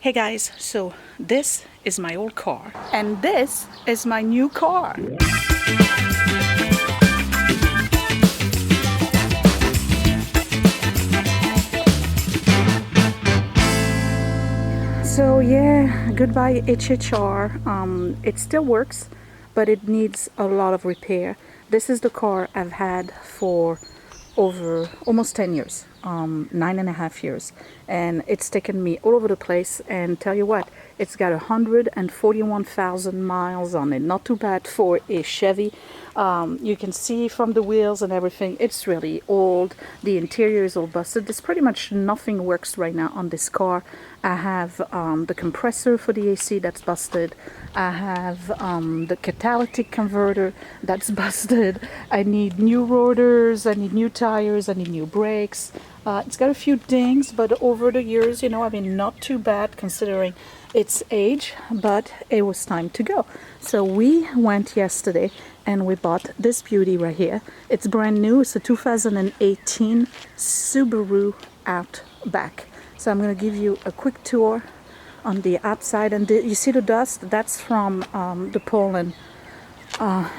Hey guys, so this is my old car and this is my new car. So yeah, goodbye HHR. It still works, but it needs a lot of repair. This is the car I've had for over almost 10 years, 9.5 years, and it's taken me all over the place. And tell you what, it's got 141,000 miles on it. Not too bad for a Chevy. You can see from the wheels and everything, it's really old. The interior is all busted. There's pretty much nothing works right now on this car. I have the compressor for the AC that's busted. I have the catalytic converter that's busted. I need new rotors, I need new tires, I need new brakes. It's got a few dings, but over the years, I mean, not too bad considering its age, but it was time to go. So we went yesterday and we bought this beauty right here. It's brand new. It's a 2018 Subaru Outback. So I'm going to give you a quick tour on the outside. And you see the dust? That's from the pollen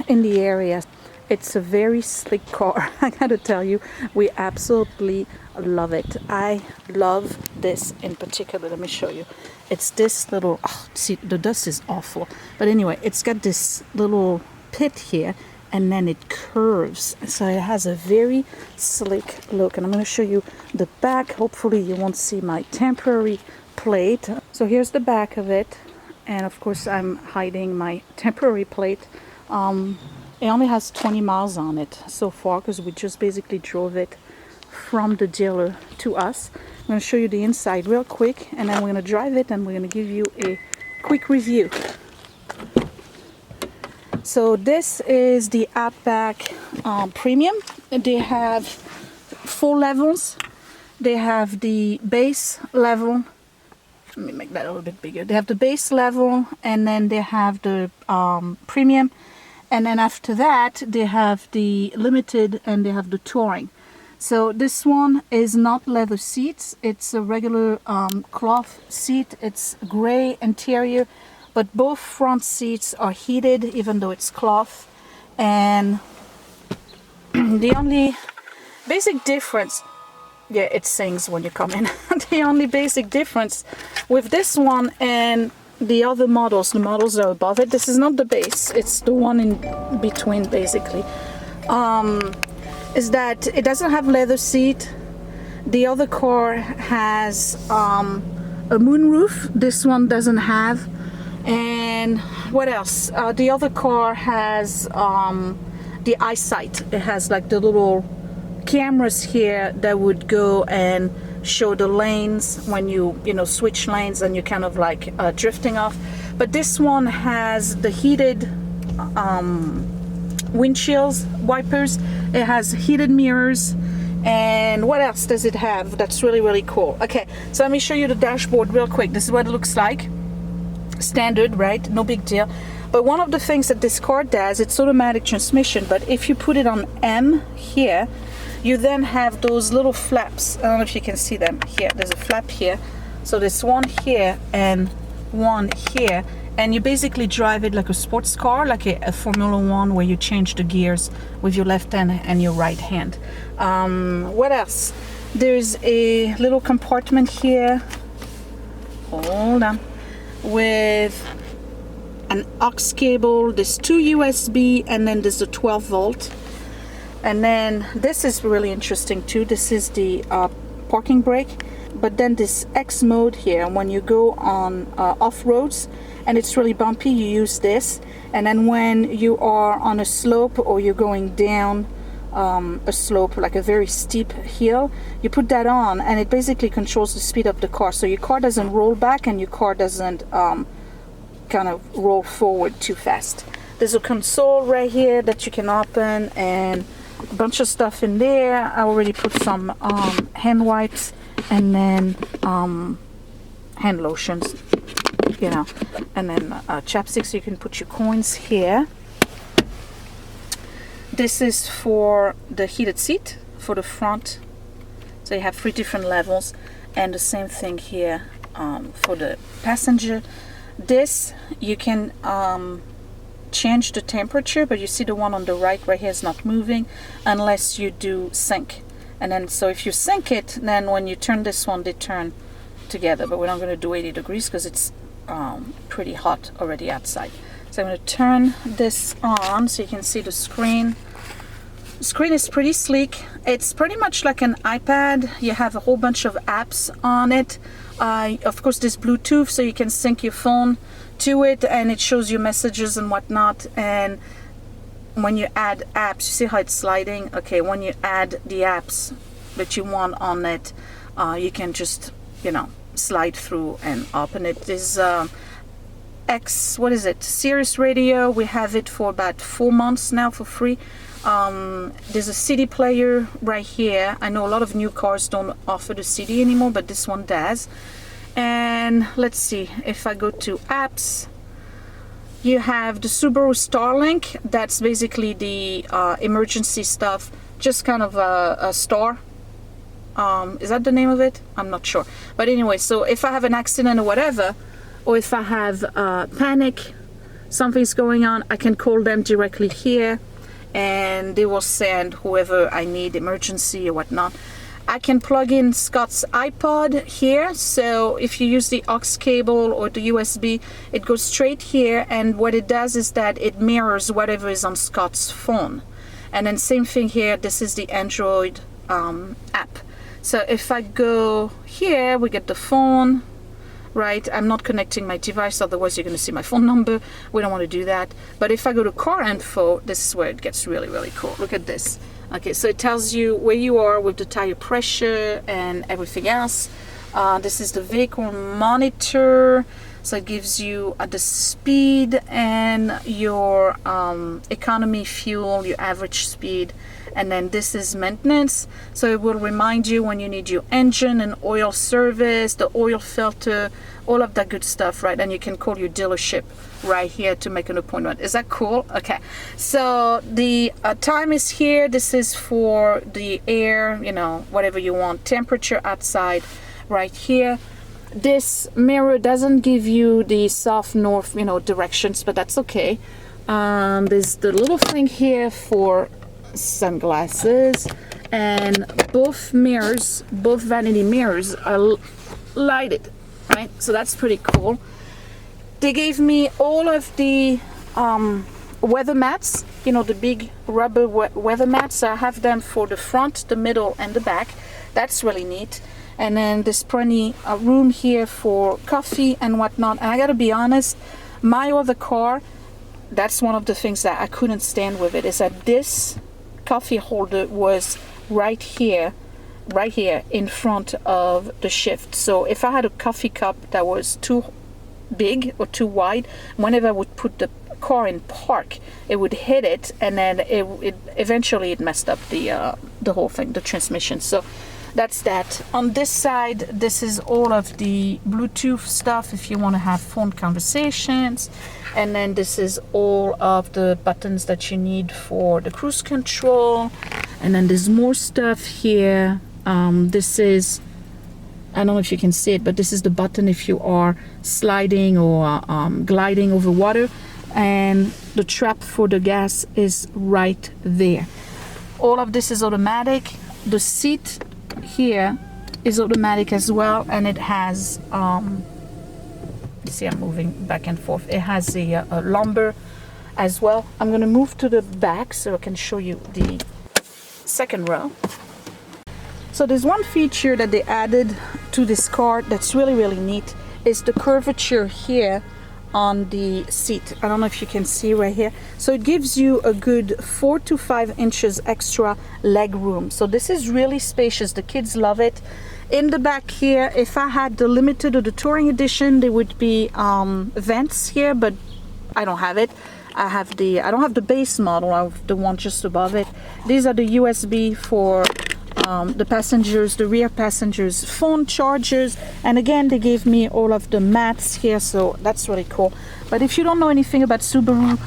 in the area. It's a very sleek car. I gotta tell you, we absolutely love it. I love this in particular. Let me show you. It's this little, see, the dust is awful. But anyway, it's got this little pit here and then it curves. So it has a very slick look. And I'm going to show you the back. Hopefully you won't see my temporary plate. So here's the back of it. And of course I'm hiding my temporary plate. It only has 20 miles on it so far because we just basically drove it from the dealer to us. I'm going to show you the inside real quick and then we're going to drive it and we're going to give you a quick review. So this is the Outback Premium. They have 4 levels. They have the base level. Let me make that a little bit bigger. They have the base level and then they have the Premium. And then after that, they have the Limited and they have the Touring. So this one is not leather seats. It's a regular cloth seat. It's gray interior, but both front seats are heated, even though it's cloth. And the only basic difference, yeah, it sings when you come in. The only basic difference with this one and the other models, the models that are above it, this is not the base, it's the one in between basically, is that it doesn't have leather seat. The other car has a moonroof, this one doesn't have. And what else? The other car has the eyesight. It has like the little cameras here that would go and show the lanes when you switch lanes and you're kind of like drifting off. But this one has the heated windshields, wipers. It has heated mirrors. And what else does it have that's really, really cool? Okay, so let me show you the dashboard real quick. This is what it looks like. Standard, right? No big deal. But one of the things that this car does, it's automatic transmission, but if you put it on M here, you then have those little flaps. I don't know if you can see them here. There's a flap here. So there's one here and one here. And you basically drive it like a sports car, like a Formula One, where you change the gears with your left hand and your right hand. What else? There's a little compartment here. Hold on. With an aux cable. There's 2 USB and then there's a 12 volt. And then this is really interesting too. This is the parking brake, but then this X mode here, when you go on off-roads and it's really bumpy, you use this. And then when you are on a slope or you're going down a slope, like a very steep hill, you put that on and it basically controls the speed of the car. So your car doesn't roll back and your car doesn't kind of roll forward too fast. There's a console right here that you can open and a bunch of stuff in there. I already put some hand wipes and then hand lotions, and then chapsticks. You can put your coins here. This is for the heated seat for the front. So you have 3 different levels, and the same thing here for the passenger. This you can change the temperature, but you see the one on the right here is not moving unless you do sync. And then so if you sync it, then when you turn this one, they turn together. But we're not going to do 80 degrees because it's pretty hot already outside. So I'm going to turn this on so you can see the screen. The screen is pretty sleek. It's pretty much like an iPad. You have a whole bunch of apps on it. Of course, there's Bluetooth, so you can sync your phone to it, and it shows you messages and whatnot. And when you add apps, you see how it's sliding? Okay, when you add the apps that you want on it, you can just, you know, slide through and open it. There's Sirius Radio. We have it for about 4 months now for free. There's a CD player right here. I know a lot of new cars don't offer the CD anymore, but this one does. And let's see, if I go to apps, you have the Subaru Starlink. That's basically the emergency stuff, just kind of a star. Is that the name of it? I'm not sure. But anyway, so if I have an accident or whatever, or if I have panic, something's going on, I can call them directly here, and they will send whoever I need, emergency or whatnot. I can plug in Scott's iPod here, so if you use the aux cable or the USB, it goes straight here, and what it does is that it mirrors whatever is on Scott's phone. And then same thing here, this is the Android app. So if I go here, we get the phone, right? I'm not connecting my device, otherwise you're going to see my phone number. We don't want to do that. But if I go to car info, this is where it gets really, really cool. Look at this. Okay, so it tells you where you are with the tire pressure and everything else. This is the vehicle monitor. So it gives you the speed and your economy fuel, your average speed. And then this is maintenance. So it will remind you when you need your engine and oil service, the oil filter, all of that good stuff, right? And you can call your dealership right here to make an appointment. Is that cool? Okay. So the time is here. This is for the air, you know, whatever you want. Temperature outside right here. This mirror doesn't give you the south north, you know, directions, but that's okay. There's the little thing here for sunglasses, and both mirrors, both vanity mirrors are lighted, right? So that's pretty cool. They gave me all of the weather mats, you know, the big rubber weather mats. So I have them for the front, the middle, and the back. That's really neat. And then there's plenty of room here for coffee and whatnot. And I gotta be honest, my other car, that's one of the things that I couldn't stand with it, is that this coffee holder was right here in front of the shift. So if I had a coffee cup that was too big or too wide, whenever I would put the car in park, it would hit it, and then it eventually messed up the whole thing, the transmission. So that's that. On this side, this is all of the Bluetooth stuff if you want to have phone conversations. And then this is all of the buttons that you need for the cruise control. And then there's more stuff here. This is, I don't know if you can see it, but this is the button if you are sliding or gliding over water. And the trap for the gas is right there. All of this is automatic. The seat here is automatic as well, and it has see, I'm moving back and forth. It has a lumbar as well. I'm going to move to the back so I can show you the second row. So there's one feature that they added to this car that's really, really neat, is the curvature here on the seat. I don't know if you can see right here. So it gives you a good 4 to 5 inches extra leg room. So this is really spacious. The kids love it. In the back here, if I had the limited or the touring edition, there would be vents here, but I don't have it. I don't have the base model. I have the one just above it. These are the USB for the passengers, the rear passengers, phone chargers. And again, they gave me all of the mats here, so that's really cool. But if you don't know anything about Subaru,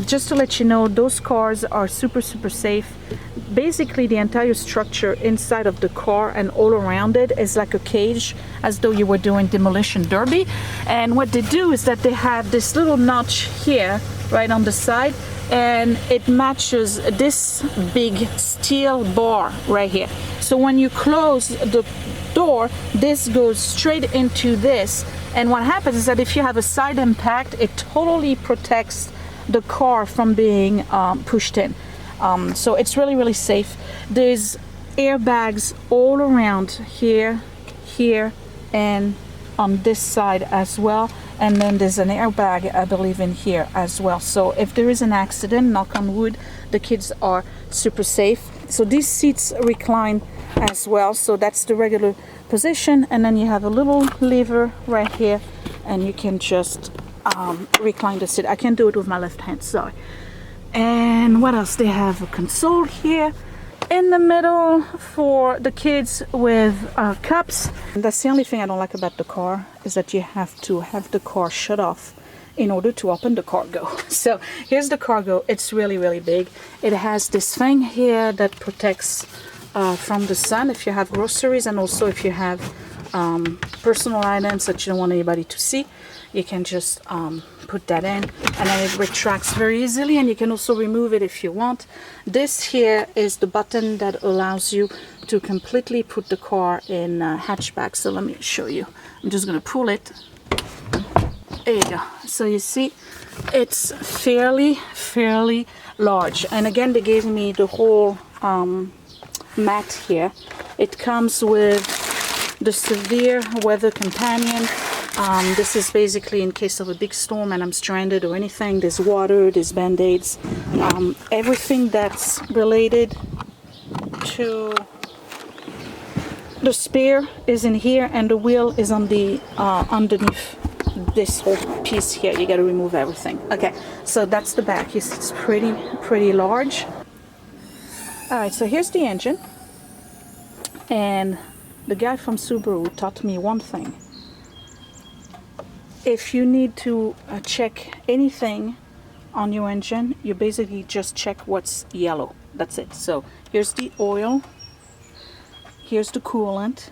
Just to let you know, those cars are super safe. Basically, the entire structure inside of the car and all around it is like a cage, as though you were doing demolition derby. And what they do is that they have this little notch here right on the side, and it matches this big steel bar right here. So when you close the door, this goes straight into this, and what happens is that if you have a side impact, it totally protects the car from being pushed in. So it's really safe. There's airbags all around here, and on this side as well, and then there's an airbag, I believe, in here as well. So if there is an accident, knock on wood, the kids are super safe. So these seats recline as well, so that's the regular position, and then you have a little lever right here, and you can just recline the seat. I can do it with my left hand, sorry. And what else? They have a console here in the middle for the kids with cups. And that's the only thing I don't like about the car, is that you have to have the car shut off in order to open the cargo. So here's the cargo. It's really big. It has this thing here that protects from the sun if you have groceries, and also if you have personal items that you don't want anybody to see, you can just put that in, and then it retracts very easily, and you can also remove it if you want. This here is the button that allows you to completely put the car in hatchback. So let me show you. I'm just going to pull it. There you go. So you see, it's fairly large, and again, they gave me the whole mat here. It comes with the severe weather companion. This is basically in case of a big storm and I'm stranded or anything. There's water, there's band-aids, everything that's related to the spare is in here, and the wheel is on the underneath this whole piece here. You got to remove everything. Okay, so that's the back. You see, it's pretty large. All right, so here's the engine, and the guy from Subaru taught me one thing. If you need to check anything on your engine, you basically just check what's yellow. That's it. So here's the oil, here's the coolant,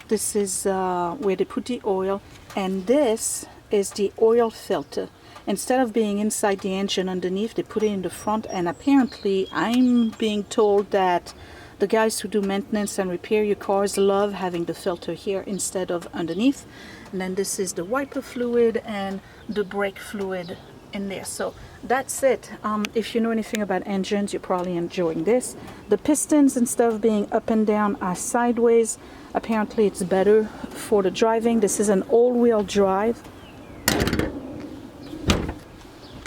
this is where they put the oil, and this is the oil filter. Instead of being inside the engine underneath, they put it in the front, and apparently I'm being told that the guys who do maintenance and repair your cars love having the filter here instead of underneath. And then this is the wiper fluid and the brake fluid in there. So that's it. If you know anything about engines, you're probably enjoying this. The pistons, instead of being up and down, are sideways. Apparently it's better for the driving. This is an all-wheel drive.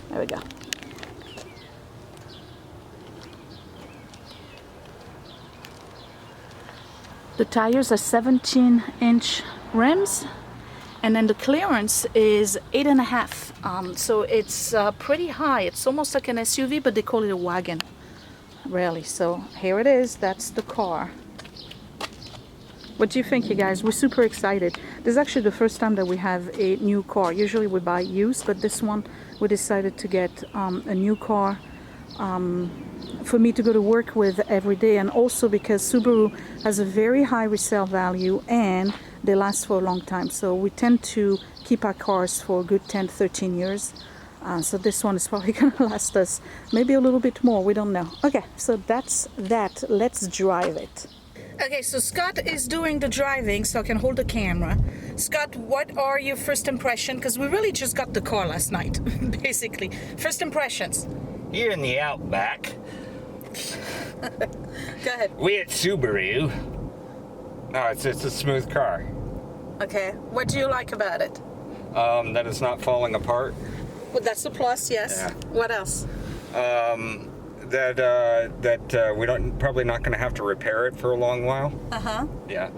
There we go. The tires are 17-inch rims, and then the clearance is 8.5. So it's pretty high. It's almost like an SUV, but they call it a wagon, really. So here it is. That's the car. What do you think, you guys? We're super excited. This is actually the first time that we have a new car. Usually we buy used, but this one we decided to get a new car for me to go to work with every day, and also because Subaru has a very high resale value and they last for a long time. So we tend to keep our cars for a good 10-13 years. So this one is probably going to last us maybe a little bit more. We don't know. Okay, so that's that. Let's drive it. Okay, so Scott is doing the driving, so I can hold the camera. Scott, what are your first impressions? Because we really just got the car last night, basically. First impressions. You're in the Outback. Go ahead. We at Subaru. No, it's a smooth car. Okay, what do you like about it? That it's not falling apart. Well, that's a plus, yes. Yeah. What else? That we don't probably not going to have to repair it for a long while. Yeah.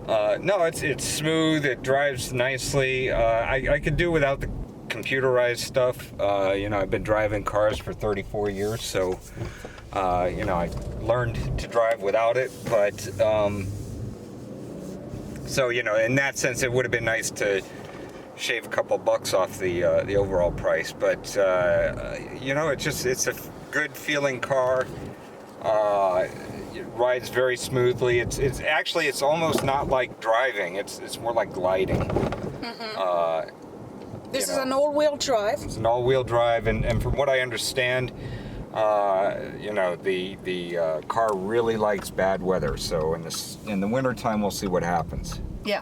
No, it's smooth. It drives nicely. I could do without the computerized stuff. You know, I've been driving cars for 34 years, so you know, I learned to drive without it. But so you know, in that sense, it would have been nice to shave a couple bucks off the overall price. But you know, it's a good feeling car. It rides very smoothly. It's actually, it's almost not like driving. It's more like gliding. This is an all-wheel drive. It's an all-wheel drive, and from what I understand, you know, the car really likes bad weather. So in the wintertime, we'll see what happens. Yeah.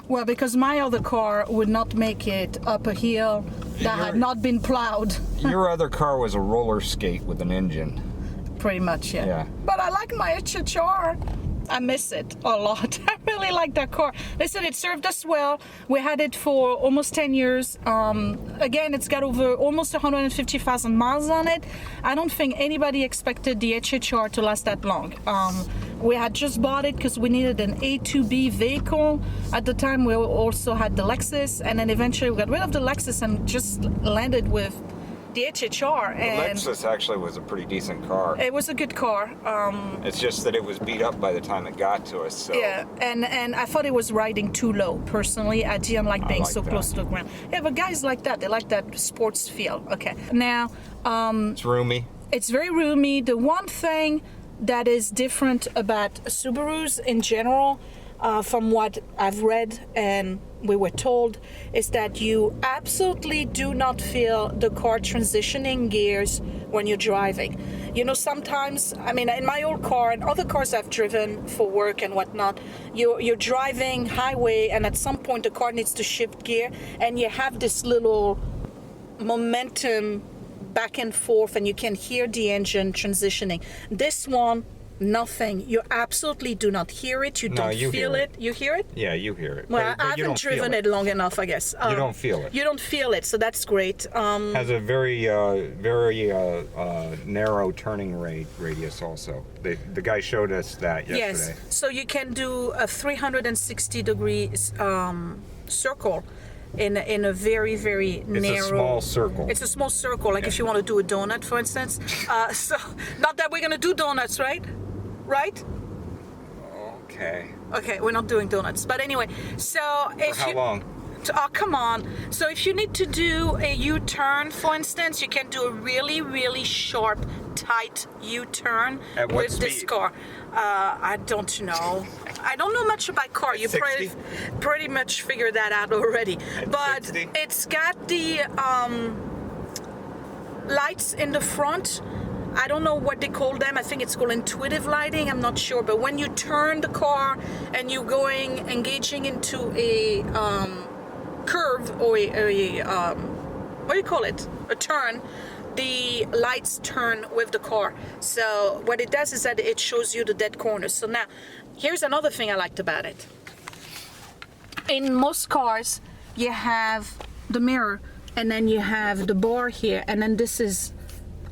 Well, because my other car would not make it up a hill that had not been plowed. Your other car was a roller skate with an engine. Pretty much, yeah. Yeah. But I like my HHR. I miss it a lot. I really like that car. Listen, it served us well. We had it for almost 10 years. Again, it's got over almost 150,000 miles on it. I don't think anybody expected the HHR to last that long. We had just bought it because we needed an A to B vehicle. At the time, we also had the Lexus, and then eventually we got rid of the Lexus and just landed with the HHR. And The Lexus actually was a pretty decent car. it was a good car. It's just that it was beat up by the time it got to us. So. Yeah, and I thought it was riding too low. Personally, I didn't like being like so that. close to the ground. Yeah, but guys like that. They like that sports feel. Okay. Now, It's roomy. it's very roomy. The one thing that is different about Subarus in general, from what I've read and we were told, is that you absolutely do not feel the car transitioning gears when you're driving. You know, sometimes, I mean, in my old car and other cars I've driven for work and whatnot, you're driving highway, and at some point the car needs to shift gear, and you have this little momentum back and forth, and you can hear the engine transitioning. This one, nothing. You absolutely do not hear it. You don't feel it. You hear it? Yeah, you hear it. Well, but I you don't haven't driven feel it long enough, I guess. You don't feel it. You don't feel it, so that's great. Has a very narrow turning radius also. The guy showed us that yesterday. Yes, so you can do a 360 degrees circle in a very, very narrow. It's a small circle. It's a small circle, like if you want to do a donut, for instance. So, not that we're going to do donuts, right? Right? Okay. Okay, we're not doing donuts. But anyway, so if How long? Oh, come on. So if you need to do a U-turn, for instance, you can do a really, really sharp, tight U-turn At what with this speed? car. I don't know. I don't know much about car. You 60? pretty much figured that out already. At But 60? it's got the lights in the front. I don't know what they call them. I think it's called intuitive lighting. I'm not sure. But when you turn the car and you're engaging into a curve or what do you call it? A turn. The lights turn with the car. So what it does is that it shows you the dead corners. So now, here's another thing I liked about it. In most cars, you have the mirror, and then you have the bar here, and then this is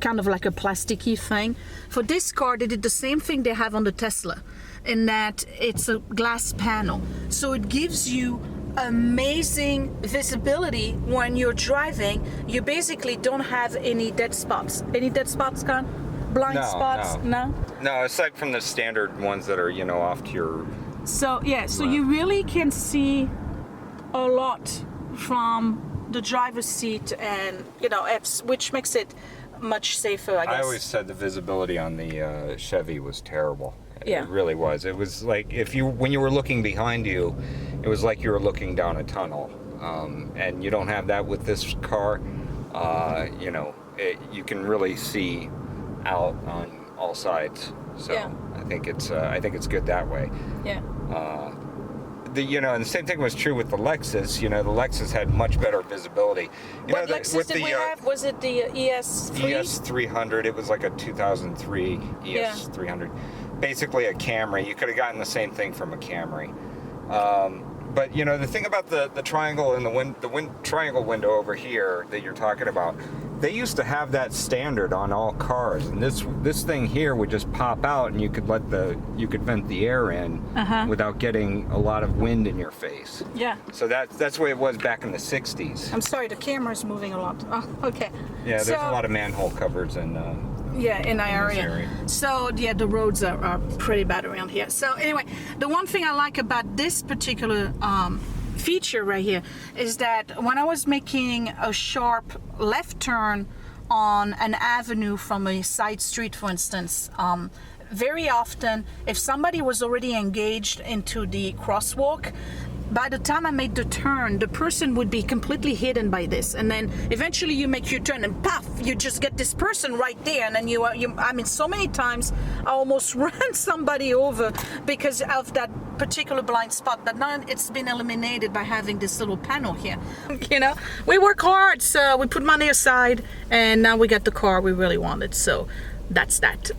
kind of like a plasticky thing. For this car, they did the same thing they have on the Tesla, in that it's a glass panel. So it gives you amazing visibility when you're driving. You basically don't have any dead spots. Any dead spots, Con? Blind spots? No? No, aside from the standard ones that are, you know, off to your... So, yeah, so you really can see a lot from the driver's seat, and, you know, which makes it much safer, I guess. I always said the visibility on the Chevy was terrible. Yeah. It really was. It was like when you were looking behind you, it was like you were looking down a tunnel. And you don't have that with this car. You know, you can really see out on all sides. So Yeah. I think it's good that way. Yeah. You know, and the same thing was true with the Lexus. You know, the Lexus had much better visibility. What Lexus did we have? Was it the ES3? ES300. It was like a 2003 ES300. Basically a Camry. You could have gotten the same thing from a Camry. But you know, the thing about the triangle and the triangle window over here that you're talking about, they used to have that standard on all cars, and this thing here would just pop out, and you could vent the air in without getting a lot of wind in your face. Yeah. So that's the way it was back in the 60s. I'm sorry, the camera's moving a lot. Oh, okay. Yeah, there's a lot of manhole covers and. Yeah, in our this area. area. So yeah, the roads are pretty bad around here. So anyway, the one thing I like about this particular feature right here is that when I was making a sharp left turn on an avenue from a side street, for instance, very often if somebody was already engaged into the crosswalk, by the time I made the turn, the person would be completely hidden by this, and then eventually you make your turn and paf, you just get this person right there, and then you I mean, so many times I almost ran somebody over because of that particular blind spot, but now it's been eliminated by having this little panel here. You know, we work hard, so we put money aside, and now we got the car we really wanted, so that's that.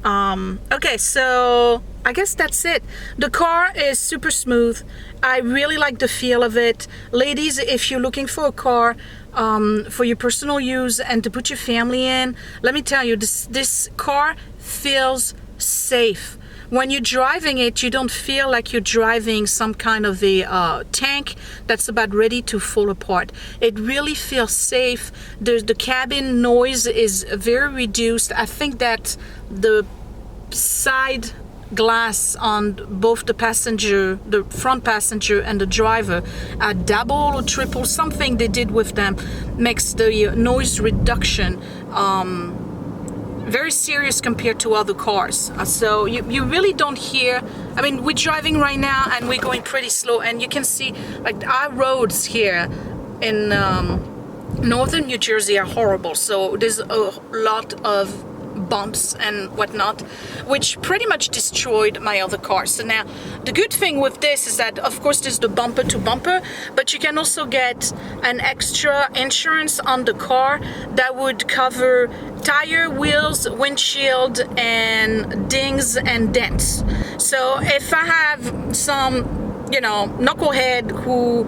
Okay, so I guess that's it. The car is super smooth. I really like the feel of it. Ladies, if you're looking for a car for your personal use and to put your family in, let me tell you, this car feels safe. When you're driving it, you don't feel like you're driving some kind of a tank that's about ready to fall apart. It really feels safe. The cabin noise is very reduced. I think that the side glass on both the front passenger and the driver, double or triple, something they did with them makes the noise reduction very serious compared to other cars. So you really don't hear. I mean, we're driving right now and we're going pretty slow, and you can see like our roads here in northern New Jersey are horrible, so there's a lot of bumps and whatnot, which pretty much destroyed my other car. So now the good thing with this is that of course there's the bumper to bumper, but you can also get an extra insurance on the car that would cover tire, wheels, windshield, and dings and dents. So if I have some, you know, knucklehead who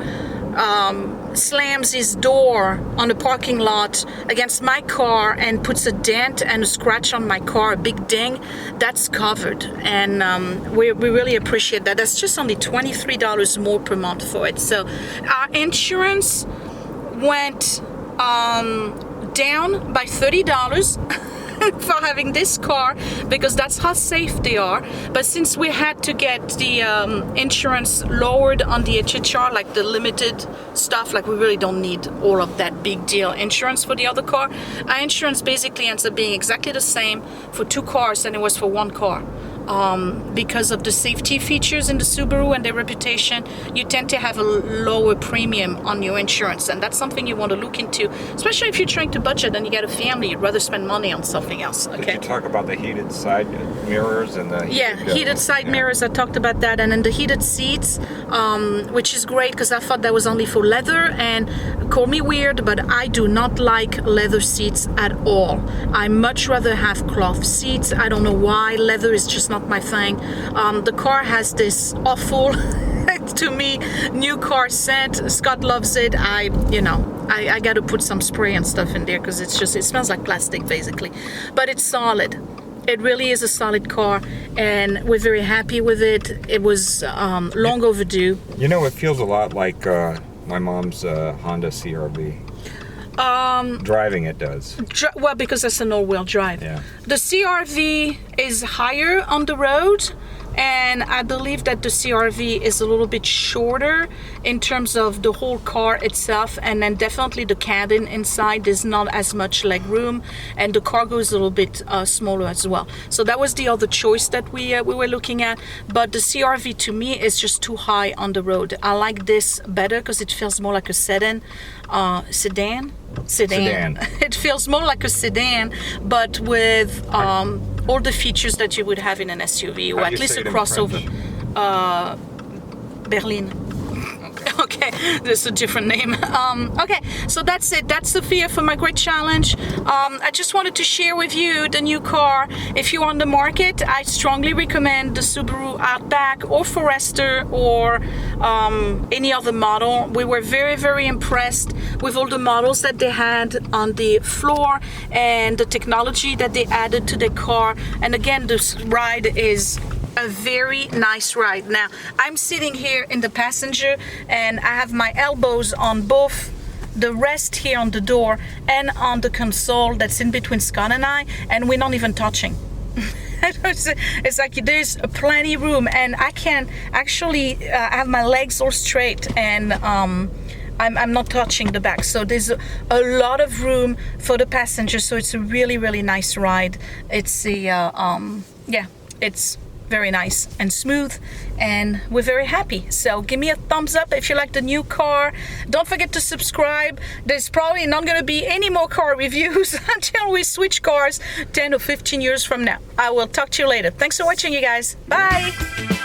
slams his door on the parking lot against my car and puts a dent and a scratch on my car, a big ding, that's covered, and we really appreciate that. That's just only $23 more per month for it. So our insurance went down by $30 for having this car, because that's how safe they are. But since we had to get the insurance lowered on the HHR, like the limited stuff, like we really don't need all of that big deal insurance for the other car, our insurance basically ends up being exactly the same for two cars than it was for one car. Because of the safety features in the Subaru and their reputation, you tend to have a lower premium on your insurance, and that's something you want to look into, especially if you're trying to budget and you got a family. You'd rather spend money on something else. Okay. Did you talk about the heated side mirrors and the heated side mirrors? I talked about that, and then the heated seats, which is great because I thought that was only for leather, and call me weird, but I do not like leather seats at all. I much rather have cloth seats. I don't know why. Leather is just not my thing. The car has this awful to me new car scent. Scott loves it. I got to put some spray and stuff in there because it smells like plastic basically, but it's solid. It really is a solid car, and we're very happy with it. It was long overdue. You know, it feels a lot like my mom's Honda CRV. Driving it does. Well, because it's an all-wheel drive. Yeah. The CRV is higher on the road, and I believe that the CRV is a little bit shorter in terms of the whole car itself, and then definitely the cabin inside, there's not as much leg room, and the cargo is a little bit smaller as well. So that was the other choice that we were looking at, but the CRV to me is just too high on the road. I like this better because it feels more like a sedan. It feels more like a sedan, but with all the features that you would have in an SUV, or at least a crossover. Berlin. Okay, there's a different name. Okay, so that's it. That's Sophia for my great challenge. I just wanted to share with you the new car. If you're on the market, I strongly recommend the Subaru Outback or Forester or any other model. We were very, very impressed with all the models that they had on the floor and the technology that they added to the car. And again, this ride is a very nice ride. Now, I'm sitting here in the passenger and I have my elbows on both the rest here on the door and on the console that's in between Scott and I, and we're not even touching. It's like there's plenty room, and I can actually have my legs all straight, and I'm not touching the back, so there's a lot of room for the passengers. So it's a really nice ride. It's a yeah, it's very nice and smooth, and we're very happy. So give me a thumbs up if you like the new car. Don't forget to subscribe. There's probably not going to be any more car reviews until we switch cars 10 or 15 years from now. I will talk to you later. Thanks for watching, you guys. Bye.